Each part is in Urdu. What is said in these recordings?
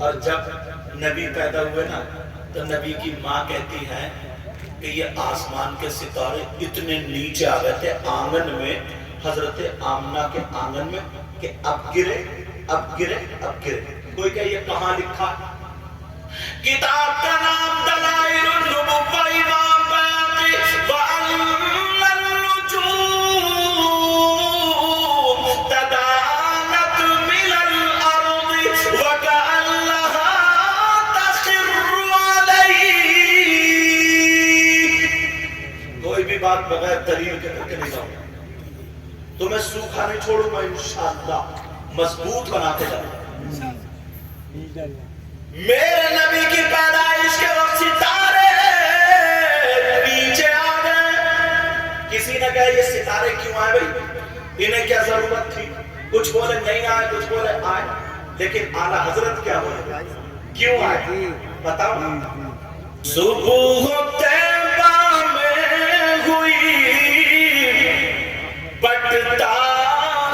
اور جب نبی پیدا ہوئے نا تو نبی کی ماں کہتی ہے کہ یہ آسمان کے ستارے اتنے نیچے آ گئے تھے آنگن میں، حضرت آمنہ کے آنگن میں، کہ اب گرے اب گرے اب گرے۔ کوئی کہ یہ کہاں لکھا؟ کتاب کا نام دلائل النبوہ امام بیاقی وَأَنَّ النُّجُومَ تَدَانَتْ مِنَ الْأَرْضِ وَكَأَنَّهَا تَخِرُّ عَلَيْهِ۔ کوئی بھی بات بغیر دلیل کے کر کے نہیں جاؤں، تو میں سوکھا نہیں چھوڑوں گا انشاءاللہ، مضبوط بنا کے جاؤں۔ میرے نبی کی پیدائش کے وقت ستارے نیچے آ گئے۔ کسی نے کہا یہ ستارے کیوں آئے بھائی، انہیں کیا ضرورت تھی؟ کچھ بولے نہیں آئے، کچھ بولے آئے، لیکن اعلیٰ حضرت کیا بولے کیوں آئے بتاؤ۔ صبح طیبہ میں ہوئی بٹتا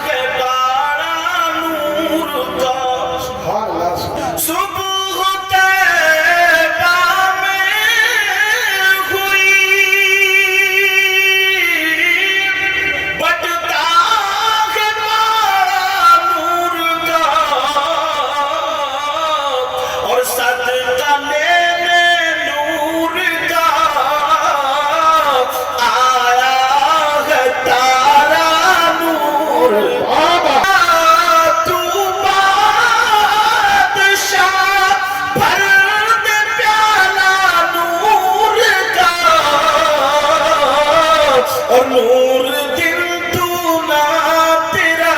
ہے بارہ نور کا، صبح اور نور دل تو نہ تیرا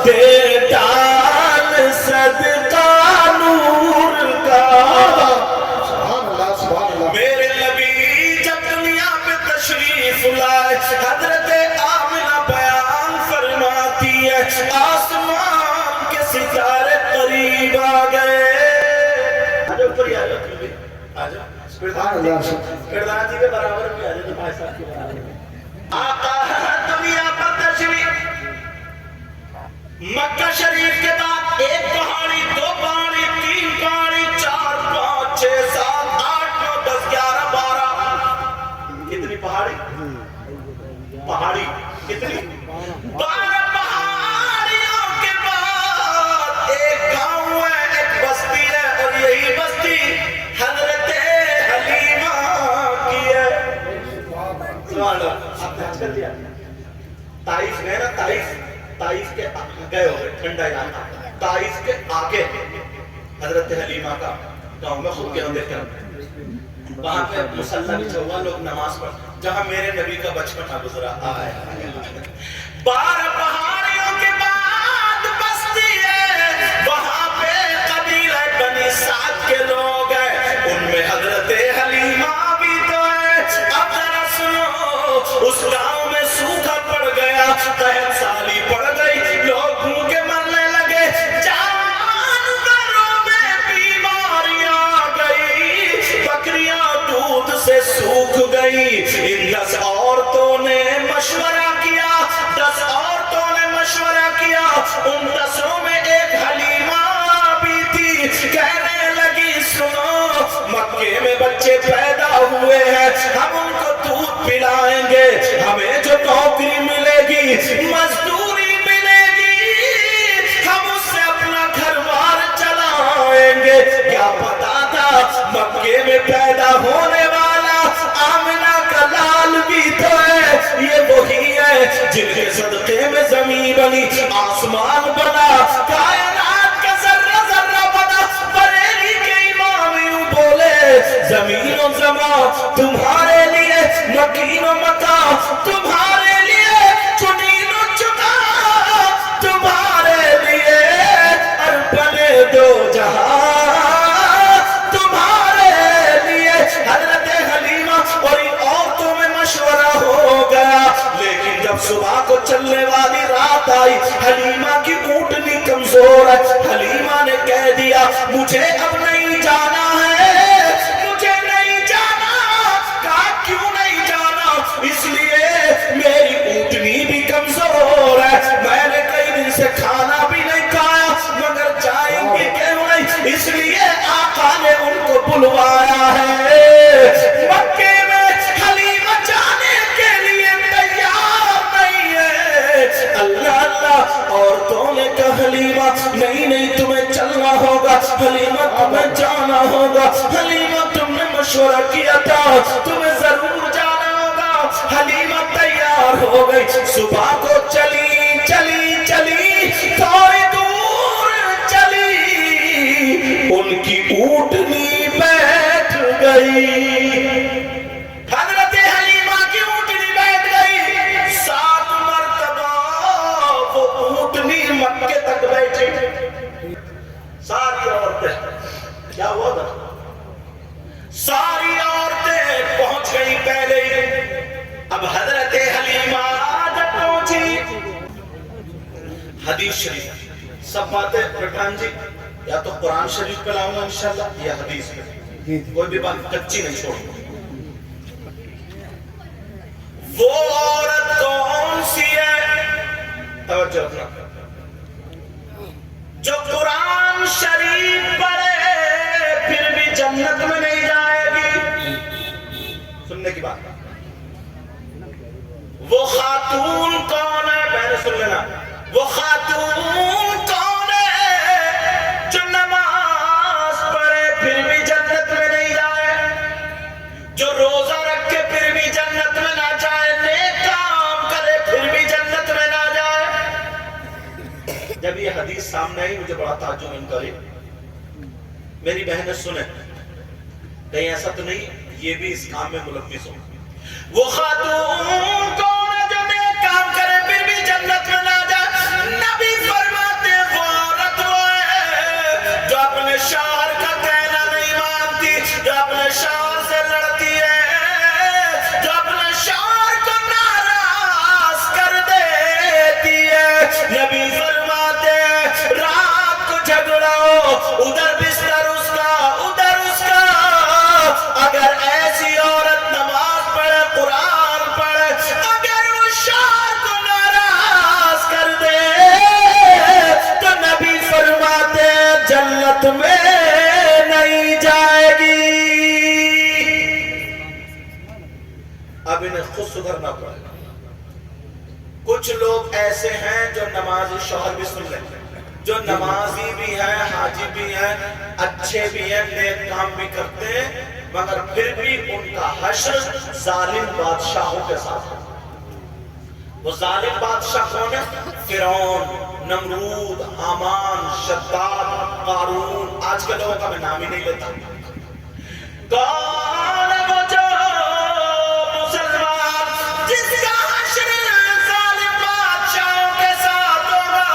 دے ڈال صدقہ نور کا۔ میرے نبی جب دنیا پہ تشریف لائے، حضرت آمنہ بیان فرماتی ہے آسمان کے ستارے قریب آ گئے۔ آجو اوپر ہی آجو، آجو کردان جی کے برابر بھی آجو، تو بھائی صاحب کے برابر بھی آقا ہے دنیا پر تشریف۔ مکہ شریف کے بعد ایک پہاڑی، دو پہاڑی، تین پہاڑی، چار، پانچ، چھ، سات، آٹھ، نو، 10، 11، 12۔ کتنی پہاڑی؟ پہاڑی کتنی؟ 12 پہاڑیوں کے بعد ایک گاؤں ہے، ایک بستی ہے، اور یہی بستی حضرت حلیمہ کی ہے۔ سبحان اللہ۔ کر دیا طائف گئے نا، طائف کے گئے ہو گئے، ٹھنڈا علاقہ، طائف کے آگے حضرت حلیمہ کا گاؤں میں خود کے ہم دیکھتے ہیں، وہاں پہ مصلی بچھا ہوا، لوگ نماز پڑھ، جہاں میرے نبی کا بچپنا گزرا۔ 12 پہاڑیوں کے بعد بستی ہے، وہاں پہ قبیلہ بنی سعد کے لوگ ہیں، ان میں حضرت حلیمہ بھی تو ہے۔ اب ذرا سنو، اس گاؤں میں سوکھا پڑ گیا، قحط سالی پڑ گئی، لوگ بھوکے مرنے لگے، جانوروں میں بیماریاں آ گئی، بکریاں دودھ سے سوکھ گئی۔ ان 10 عورتوں نے مشورہ کیا، 10 عورتوں نے مشورہ کیا، ان 10 میں ایک حلیمہ بھی تھی، کہنے لگی سنو، مکے میں بچے پیدا ہوئے ہیں، ہم ان کو دودھ پلائیں گے، ہمیں جو نوکری ملے گی، مزدوری ملے گی، ہم اس سے اپنا گھر بار چلائیں گے۔ کیا پتا تھا مکے میں پیدا ہونے والا آمنہ کا لال بھی تو ہے، یہ وہی ہے جن کے صدقے میں زمین بنی، آسمان بنا، کائنات کا ذرہ ذرہ بنا۔ بریلی کے امام یوں بولے، زمین و زمان تمہارے لیے، مکین و مکان تمہارے لیے، چنین و چکا تمہارے لیے، اور بنے دو جہاں تمہارے لیے۔ حضرت حلیمہ اور ان عورتوں میں مشورہ ہو گیا، لیکن جب صبح کو چلنے والی رات آئی، حلیمہ کی اونٹنی کمزور ہے، حلیمہ نے کہہ دیا مجھے اب نہیں جانا ہے، مجھے نہیں جانا۔ کہا کیوں نہیں جانا؟ اس لیے میری اونٹنی بھی کمزور ہے، میں نے کئی دن سے کھانا بھی نہیں کھایا، مگر جائیں گے کیوں نہیں، اس حلیمہ تمہیں جانا ہوگا، حلیمہ تم نے مشورہ کیا تھا تمہیں ضرور جانا ہوگا۔ حلیمہ تیار ہو گئی، صبح کو چلی چلی چلی، تھوڑی دور چلی، ان کی اونٹنی بیٹھ گئی۔ حضرت حلیمہ کی اونٹنی بیٹھ گئی، 7 مرتبہ وہ اونٹنی مکے تک بیٹھی۔ ساری عورتیں کیا ہوا تھا؟ ساری عورتیں پہنچ گئی پہلے ہی۔ اب حضرت حلیمہ جب پہنچی، حدیث شریف سب باتیں پٹھان جی یا تو قرآن شریف پہ لاؤں گا انشاءاللہ یا حدیث پہ، کوئی بھی بات کچی نہیں چھوڑوں۔ وہ عورت کون سی ہے؟ توجہ رکھنا، جو قرآن شریف پڑھے پھر بھی جنت میں نہیں جائے گی۔ سننے کی بات، وہ خاتون کون ہے؟ پہلے سن لینا، وہ خاتون کون ہے جو نماز پڑھے پھر بھی جنت میں نہیں جائے، جو روزہ رکھے پھر بھی جنت میں نہ جائے، نیک کام کرے پھر بھی جنت میں نہ جائے۔ جب یہ حدیث سامنے آئی مجھے بڑا تعجب انکاری، میری بہنیں سنیں کہیں ایسا تو نہیں یہ بھی اس کام میں ملوث ہو۔ وہ خاتون کون ہے جو نیک کام کرے پھر بھی جنت میں نہ جائے؟ نبی فرماتے ہیں وہ عورت وہ ہے جو اپنے شوہر کا کہنا نہیں مانتی، جو اپنے شوہر سے لڑتی ہے، جو اپنے شوہر کو ناراض کر دیتی ہے۔ نبی فرماتے ہیں رات کو جھگڑا ہو، ادھر بستر اس کا ادھر اس کا، اگر ایسی عورت نماز پڑھے قرآن پڑھے، اگر وہ شوہر کو ناراض کر دے تو نبی فرماتے ہیں جنت میں نہیں جائے گی۔ اب انہیں خود سدھرنا پڑے گا۔ کچھ لوگ ایسے ہیں جو نمازی، شوہر بھی سن لیں، جو نمازی بھی ہیں، حاجی بھی ہیں، اچھے بھی ہیں، نیک کام بھی کرتے ہیں، مگر پھر بھی ان کا حشر ظالم بادشاہوں کے ساتھ ہے۔ وہ ظالم بادشاہ کون ہے؟ فرعون، نمرود، حامان، شداد، قارون، آج کے لوگوں کا میں نام ہی نہیں لیتا۔ کون ہے وہ جو مسلمان جس کا حشر ظالم بادشاہوں کے ساتھ ہوگا؟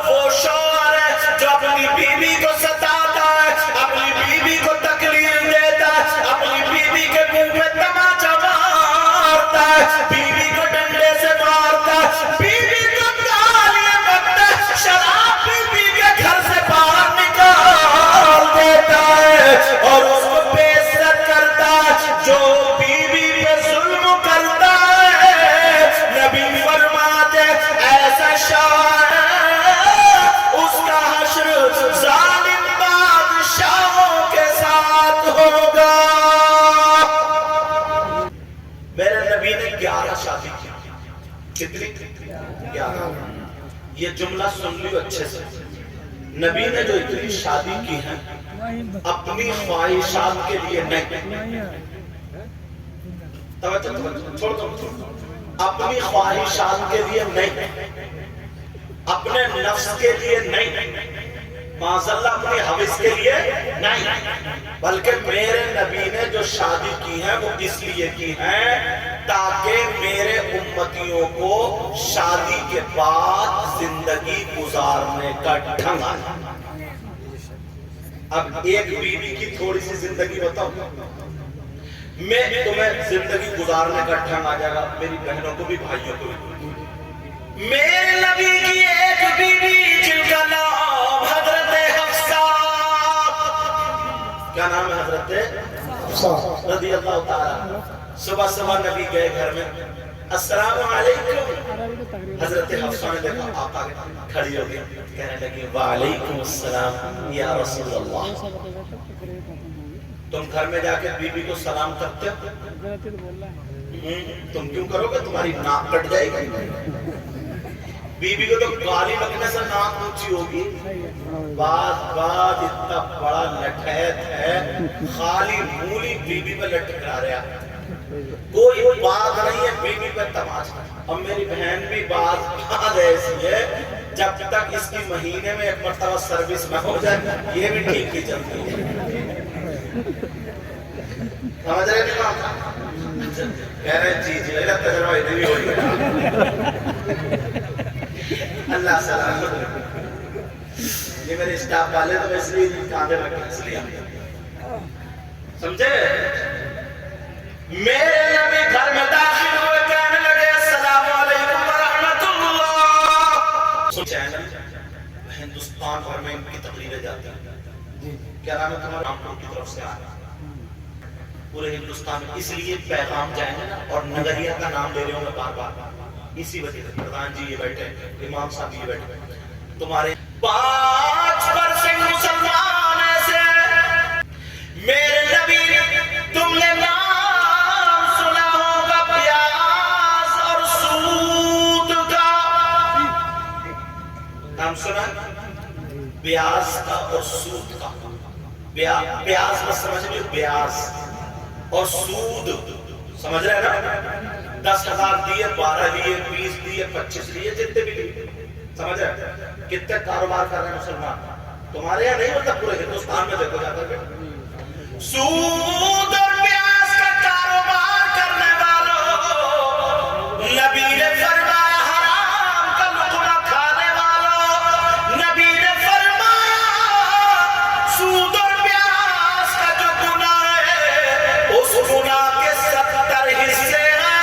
وہ شوہر ہے جو اپنی بیوی کو ستاتا ہے، اپنی بیوی کو تکلیف دیتا ہے، اپنی بیوی کے منہ میں تماچا مارتا ہے، بیوی کو ڈنڈے سے مارتا ہے، بیوی کو گالیاں بکتا ہے، شراب بیوی کے گھر سے باہر نکال دیتا ہے اور اس کو بے عزت کرتا ہے۔ جو بیوی پہ ظلم کرتا ہے، نبی فرماتے ایسا شوہر اس کا حشر ظالم بادشاہوں کے ساتھ ہوگا۔ میرے نبی نے 11 شادی کی، کتنی؟ 11۔ یہ جملہ سن لیو اچھے سے، نبی نے جو اتنی شادی کی ہے اپنی خواہشات کے لیے نہیں، چھوڑ دو، اپنی خواہشات کے لیے نہیں، اپنے نفس کے لیے نہیں، معاذاللہ اپنی حوث کے لیے نہیں، بلکہ میرے نبی نے جو شادی کی ہے وہ اس لیے کی ہے تاکہ میرے امتیوں کو شادی کے بعد زندگی گزارنے کا ڈھنگ آئے۔ اب ایک بیوی کی تھوڑی سی زندگی بتاؤ، میں تمہیں زندگی گزارنے کا ڈھنگ آ جائے گا، میری بہنوں کو بھی بھائیوں کو بھی۔ میرے نبی کی ایک بیوی جن کا نام حضرت حفصہ، کیا نام ہے؟ حضرت حفصہ رضی اللہ تعالیٰ۔ صبح صبح نبی گئے گھر میں، السلام علیکم۔ حضرت حفصہ نے دیکھا آقا کھڑی ہو گئی، کہنے لگی وعلیکم السلام یا رسول اللہ۔ تم گھر میں جا کے بیوی کو سلام کرتے ہو؟ تم کیوں کرو گے؟ تمہاری ناک کٹ جائے گی۔ بیوی کو تو گالی بکنے سے ناک اونچی ہوگی، بعض اتنا بڑا لٹھیت ہے خالی مولی بیوی پہ لٹکا رہا، کوئی بات نہیں ہے بیوی پہ تماشا۔ اب میری بہن بھی بعض ایسی ہے جب تک اس کی مہینے میں ایک مرتبہ سروس نہ ہو جائے یہ بھی ٹھیک ہی چلتی ہے۔ سمجھ رہے ہیں آپ؟ کہہ رہے جی اللہ تجربہ اتنی بھی ہوئی ہے۔ اللہ سلام۔ یہ میرے اسٹاف والے تو اس لیے کاندے میں اس لیے سمجھے؟ میرے نبی گھر میں داخل ہوئے کہنے لگے السلام علیکم ورحمۃ اللہ۔ چینل ہندوستان بھر میں ان کی تقریریں جاتی ہیں، کیا نام ہے تمہارا؟ رامپور کی طرف سے آیا پورے ہندوستان میں، اس لیے پیغام جائیں گے نا، اور نگریہ کا نام لے رہے ہوں میں بار بار اسی وجہ سے۔ پردھان جی یہ بیٹھے، امام صاحب یہ بیٹھے، تمہارے 5% مسلمان ایسے میرے نبی تم نے نام سنا ہوگا پیاز اور سود کا، نام سنا پیاز کا اور سود کا۔ پیاز میں سمجھ لیں، پیاز اور سود سمجھ رہے ہیں نا؟ 10,000 دیے، 12 لیے، 20 لیے، 25 لیے، جتنے بھی لیے، سمجھ رہے ہیں؟ کتنے کاروبار کر رہے ہیں مسلمان تمہارے یہاں نہیں ہوتا، پورے ہندوستان میں دیکھو جاتا ہے سود اور پیاز کا کاروبار کرنے والوں نبی نے فرمایا حرام کا لقمہ کھانے والوں نبی نے فرمایا سود اور پیاز کا جو گناہ ہے اس گناہ کے 70 حصے ہیں،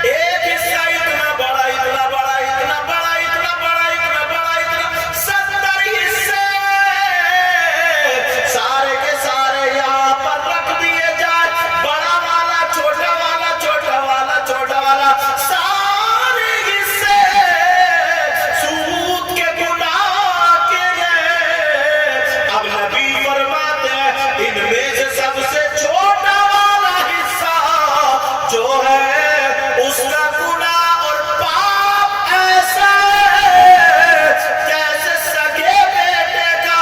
ایک حصہ اتنا بڑا اتنا بڑا اتنا بڑا اتنا بڑا اتنا بڑا اتنا 70 حصے سارے کے سارے یہاں پر رکھ دیے جائے، بڑا والا چھوٹا والا چھوٹا والا چھوٹا والا سارے حصے سود کے گناہ کے ہیں۔ اب نبی فرماتے ہیں ان میں سے سب سے چھوٹا والا حصہ جو ہے اس کا گناہ اور پاپ ایسا ہے جیسے سگے بیٹے کا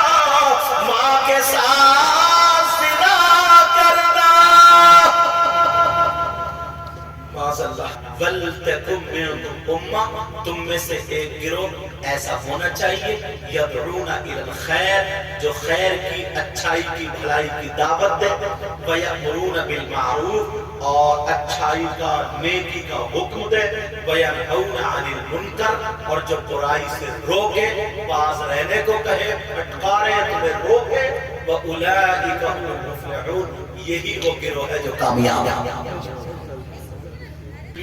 ماں کے ساتھ زنا کرنا۔ معاذاللہ وَلْتَكُن مِّنْكُمْ أُمَّةٌ، تم میں سے ایک گروہ ایسا ہونا چاہیے يَدْعُونَ إِلَى الْخَيْرِ، جو خیر کی، اچھائی کی، بھلائی کی دعوت دے، وَيَأْمُرُونَ بِالْمَعْرُوفِ، اور اچھائی کا، نیکی کا حکم دے، وَيَنْهَوْنَ عَنِ الْمُنْكَرِ، اور جو برائی سے روکے، باز رہنے کو کہے، پھٹکارے تمہیں روکے، وَأُولَئِكَ هُمُ الْمُفْلِحُونَ، یہی وہ گروہ ہے جو کامیاب ہے۔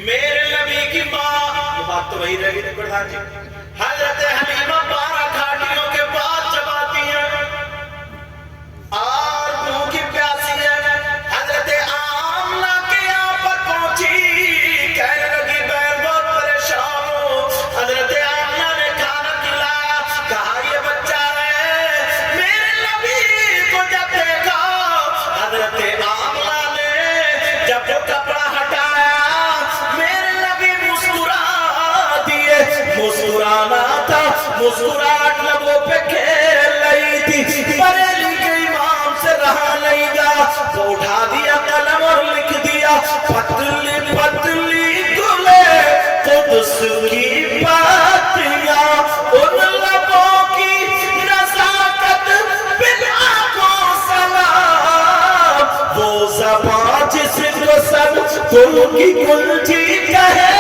میرے نبی کی ماں، یہ بات تو وہی رہ گئی تھی پردھان جی، حضرت حلیمہ 12 گھاٹیوں کے بعد جب آتی ہیں اور بھوکی پیاسی ہے، حضرت آمنہ کے یہاں پر پہنچی، کہنے لگی میں بہت پریشان ہوں۔ حضرت آمنہ نے کھانا کھلایا، کہا یہ بچہ ہے۔ میرے نبی کو جب دیکھا حضرت آمنہ نے، جب وہ کپڑا ہٹایا میرے نبی مسکرا دیے، مسکرانا تھا، مسکراہٹ لبوں پہ کھیل رہی تھی، بریلی کے امام سے رہا نہیں گا، وہ اٹھا دیا قلم اور لکھ دیا پتلی پتلی گلے قدس کی باتیاں، ان لبوں کی نزاکت بلآنکھوں سلام، وہ زبان جس کو سب گل کی گلجی کہے،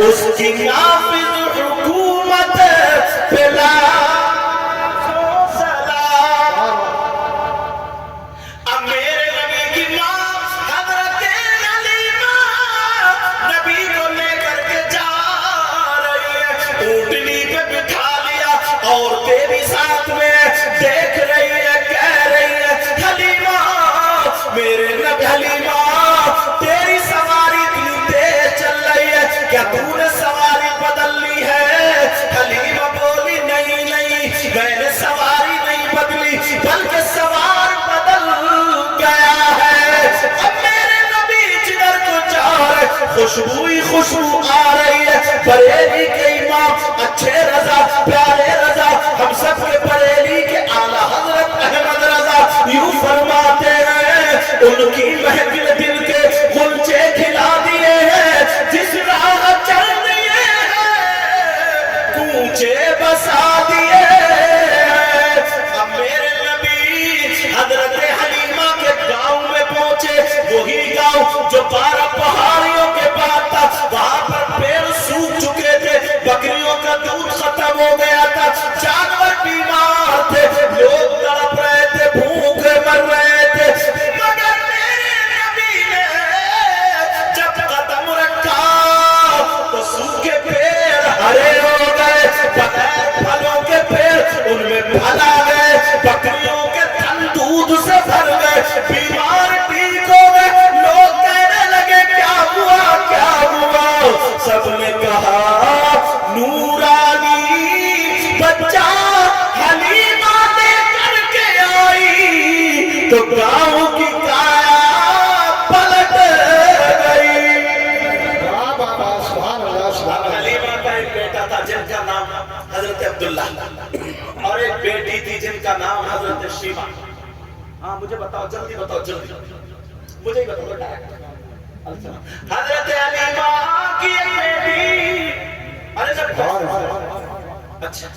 اس کی نافذ حکومت بلا سلام۔ اب میرے نبی کی ماں حضرت حلیمہ نبی کو لے کر کے جا رہی ہے، اونٹنی پہ بٹھا لیا، عورتیں بھی ساتھ میں دیکھ رہی ہے، کہہ رہی ہے حلیمہ میرے نبی، حلیمہ تیری سواری اتنی تیز چل رہی ہے، کیا تو نے سواری بدل لی ہے؟ حلیمہ بولی نہیں نہیں، میں نے سواری نہیں بدلی بلکہ سوار بدل گیا ہے۔ اب میرے نبی جدھر کو جا رہے، خوشبو ہی خوشبو آ رہی ہے، بریلی کے امام اچھے رضا، پیارے رضا، ہم سب کے بریلی تو گاؤں کی کایا پلٹ گئی. حلیمہ کا ایک بیٹا تھا جن کا نام حضرت عبداللہ اور ایک بیٹی تھی جن کا نام حضرت شیبہ. ہاں مجھے بتاؤ جلدی بتاؤ جلدی مجھے ہی بتاؤ. حضرت حلیمہ کی ایک بیٹی. ارے سب اچھا